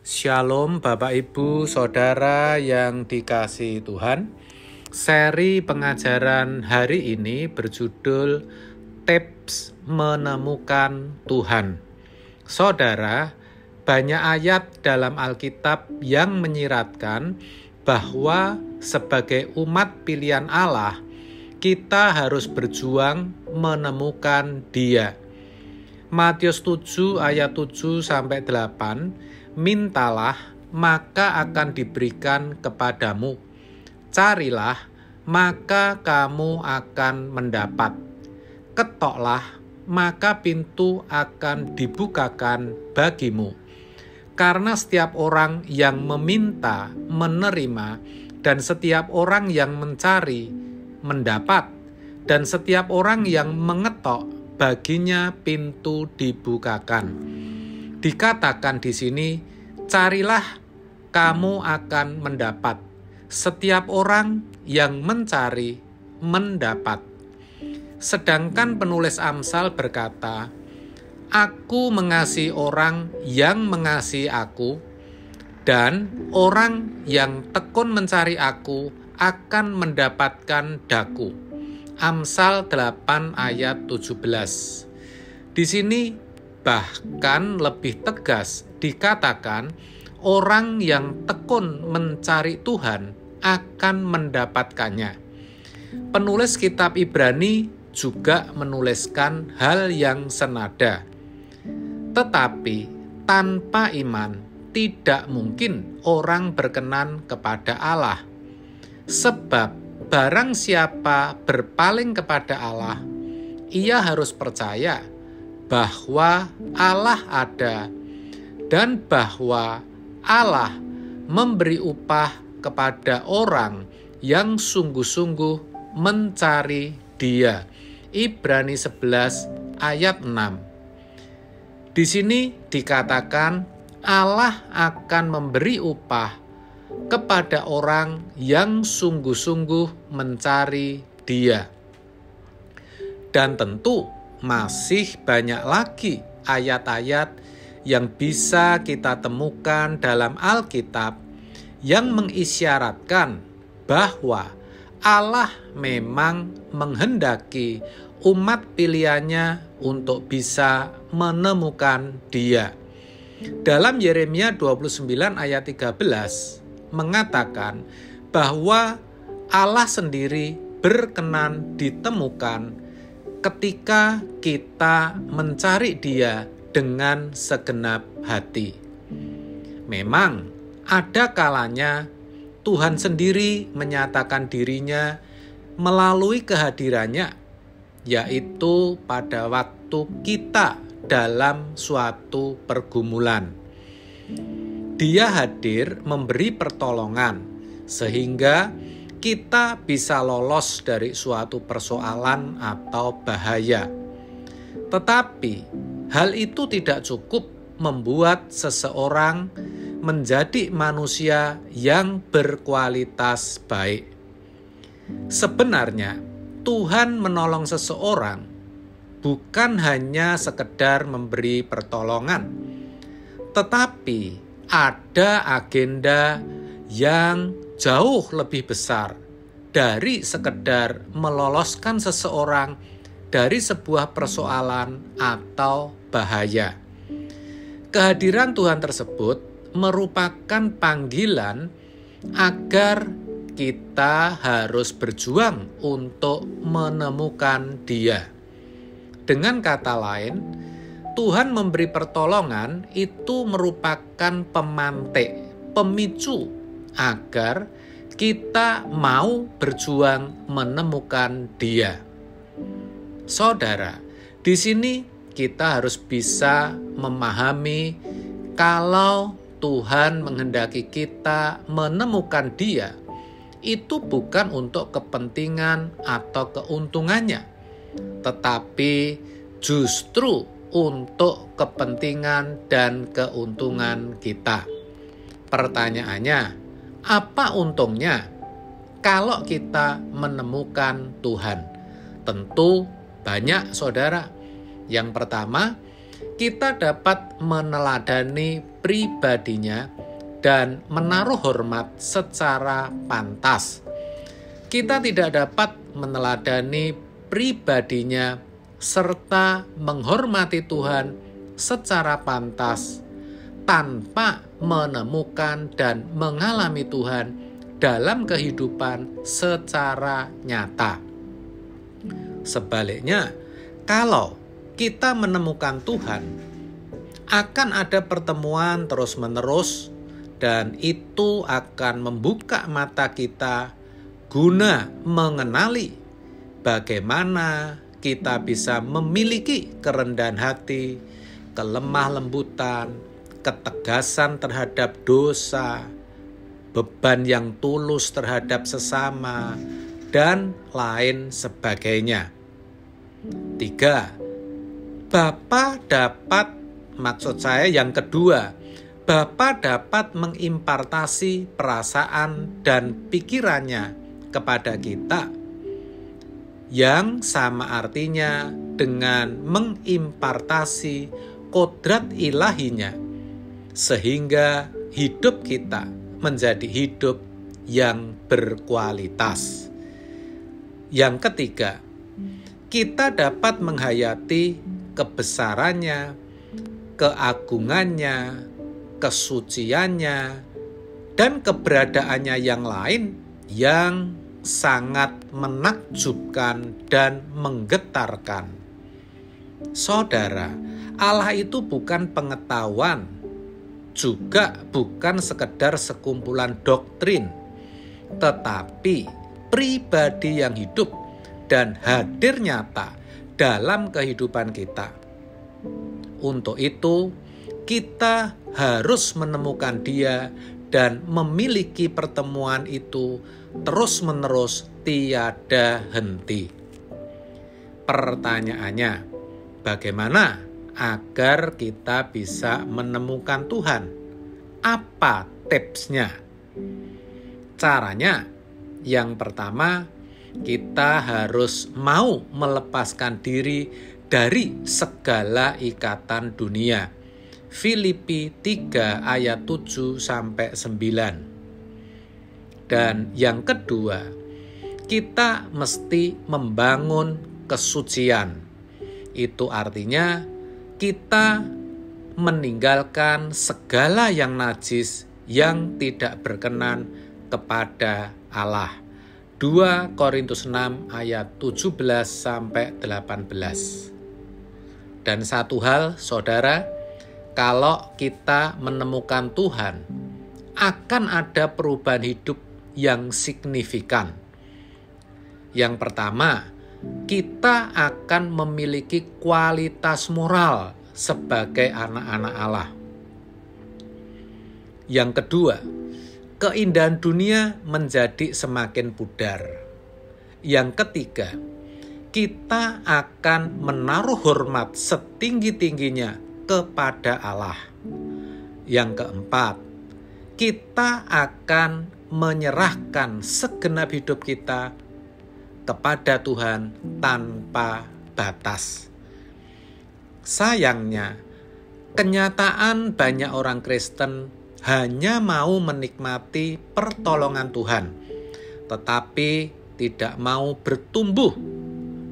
Shalom Bapak Ibu Saudara yang dikasihi Tuhan. Seri pengajaran hari ini berjudul Tips Menemukan Tuhan. Saudara, banyak ayat dalam Alkitab yang menyiratkan bahwa sebagai umat pilihan Allah, kita harus berjuang menemukan Dia. Matius 7 ayat 7-8, mintalah, maka akan diberikan kepadamu. Carilah, maka kamu akan mendapat. Ketoklah, maka pintu akan dibukakan bagimu. Karena setiap orang yang meminta, menerima, dan setiap orang yang mencari, mendapat, dan setiap orang yang mengetok, baginya pintu dibukakan. Dikatakan di sini, carilah, kamu akan mendapat. Setiap orang yang mencari, mendapat. Sedangkan penulis Amsal berkata, Aku mengasihi orang yang mengasihi aku, dan orang yang tekun mencari aku akan mendapatkan daku. Amsal 8 ayat 17. Di sini bahkan lebih tegas dikatakan orang yang tekun mencari Tuhan akan mendapatkannya. Penulis kitab Ibrani juga menuliskan hal yang senada. Tetapi tanpa iman tidak mungkin orang berkenan kepada Allah. Sebab barang siapa berpaling kepada Allah, ia harus percaya bahwa Allah ada dan bahwa Allah memberi upah kepada orang yang sungguh-sungguh mencari Dia. Ibrani 11 ayat 6. Di sini dikatakan Allah akan memberi upah kepada orang yang sungguh-sungguh mencari Dia. Dan tentu masih banyak lagi ayat-ayat yang bisa kita temukan dalam Alkitab yang mengisyaratkan bahwa Allah memang menghendaki umat pilihannya untuk bisa menemukan Dia. Dalam Yeremia 29 ayat 13 mengatakan bahwa Allah sendiri berkenan ditemukan ketika kita mencari Dia dengan segenap hati. Memang ada kalanya Tuhan sendiri menyatakan dirinya melalui kehadirannya, yaitu pada waktu kita dalam suatu pergumulan. Dia hadir memberi pertolongan sehingga kita bisa lolos dari suatu persoalan atau bahaya. Tetapi hal itu tidak cukup membuat seseorang menjadi manusia yang berkualitas baik. Sebenarnya Tuhan menolong seseorang bukan hanya sekedar memberi pertolongan, tetapi ada agenda yang jauh lebih besar dari sekedar meloloskan seseorang dari sebuah persoalan atau bahaya. Kehadiran Tuhan tersebut merupakan panggilan agar kita harus berjuang untuk menemukan Dia. Dengan kata lain, Tuhan memberi pertolongan itu merupakan pemantik, pemicu agar kita mau berjuang menemukan Dia. Saudara, di sini kita harus bisa memahami kalau Tuhan menghendaki kita menemukan Dia, itu bukan untuk kepentingan atau keuntungannya, tetapi justru untuk kepentingan dan keuntungan kita. Pertanyaannya, apa untungnya kalau kita menemukan Tuhan? Tentu banyak, saudara. Yang pertama, kita dapat meneladani pribadinya dan menaruh hormat secara pantas. Kita tidak dapat meneladani pribadinya serta menghormati Tuhan secara pantas tanpa menemukan dan mengalami Tuhan dalam kehidupan secara nyata. Sebaliknya, kalau kita menemukan Tuhan, akan ada pertemuan terus-menerus, dan itu akan membuka mata kita guna mengenali bagaimana kita bisa memiliki kerendahan hati, kelemah lembutan, ketegasan terhadap dosa, beban yang tulus terhadap sesama, dan lain sebagainya. 3. Yang kedua, Bapa dapat mengimpartasi perasaan dan pikirannya kepada kita, yang sama artinya dengan mengimpartasi kodrat ilahinya, sehingga hidup kita menjadi hidup yang berkualitas. Yang ketiga, kita dapat menghayati kebesarannya, keagungannya, kesuciannya, dan keberadaannya yang lain yang sangat menakjubkan dan menggetarkan. Saudara, Allah itu bukan pengetahuan, juga bukan sekedar sekumpulan doktrin, tetapi pribadi yang hidup dan hadir nyata dalam kehidupan kita. Untuk itu, kita harus menemukan Dia dan memiliki pertemuan itu terus-menerus tiada henti. Pertanyaannya, bagaimana agar kita bisa menemukan Tuhan? Apa tipsnya? Caranya, yang pertama, kita harus mau melepaskan diri dari segala ikatan dunia. Filipi 3 ayat 7-9. Dan yang kedua, kita mesti membangun kesucian. Itu artinya kita meninggalkan segala yang najis yang tidak berkenan kepada Allah. 2 Korintus 6 ayat 17-18. Dan satu hal, saudara, kalau kita menemukan Tuhan, akan ada perubahan hidup yang signifikan. Yang pertama, kita akan memiliki kualitas moral sebagai anak-anak Allah. Yang kedua, keindahan dunia menjadi semakin pudar. Yang ketiga, kita akan menaruh hormat setinggi-tingginya kepada Allah. Yang keempat, kita akan menyerahkan segenap hidup kita kepada Tuhan tanpa batas. Sayangnya, kenyataan banyak orang Kristen hanya mau menikmati pertolongan Tuhan, tetapi tidak mau bertumbuh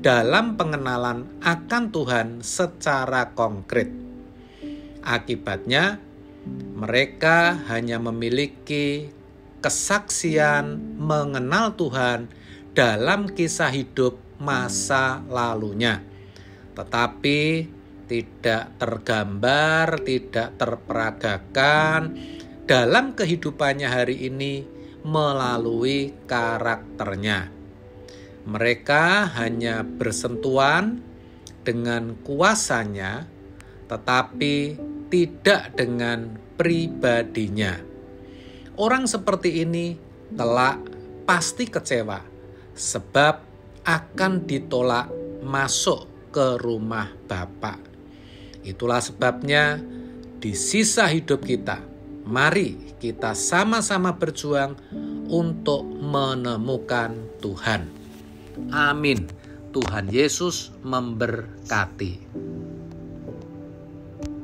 dalam pengenalan akan Tuhan secara konkret. Akibatnya, mereka hanya memiliki kesaksian mengenal Tuhan dalam kisah hidup masa lalunya, tetapi tidak tergambar, tidak terperagakan dalam kehidupannya hari ini melalui karakternya. Mereka hanya bersentuhan dengan kuasanya, tetapi tidak dengan pribadinya. Orang seperti ini kelak pasti kecewa, sebab akan ditolak masuk ke rumah Bapa. Itulah sebabnya di sisa hidup kita, mari kita sama-sama berjuang untuk menemukan Tuhan. Amin. Tuhan Yesus memberkati.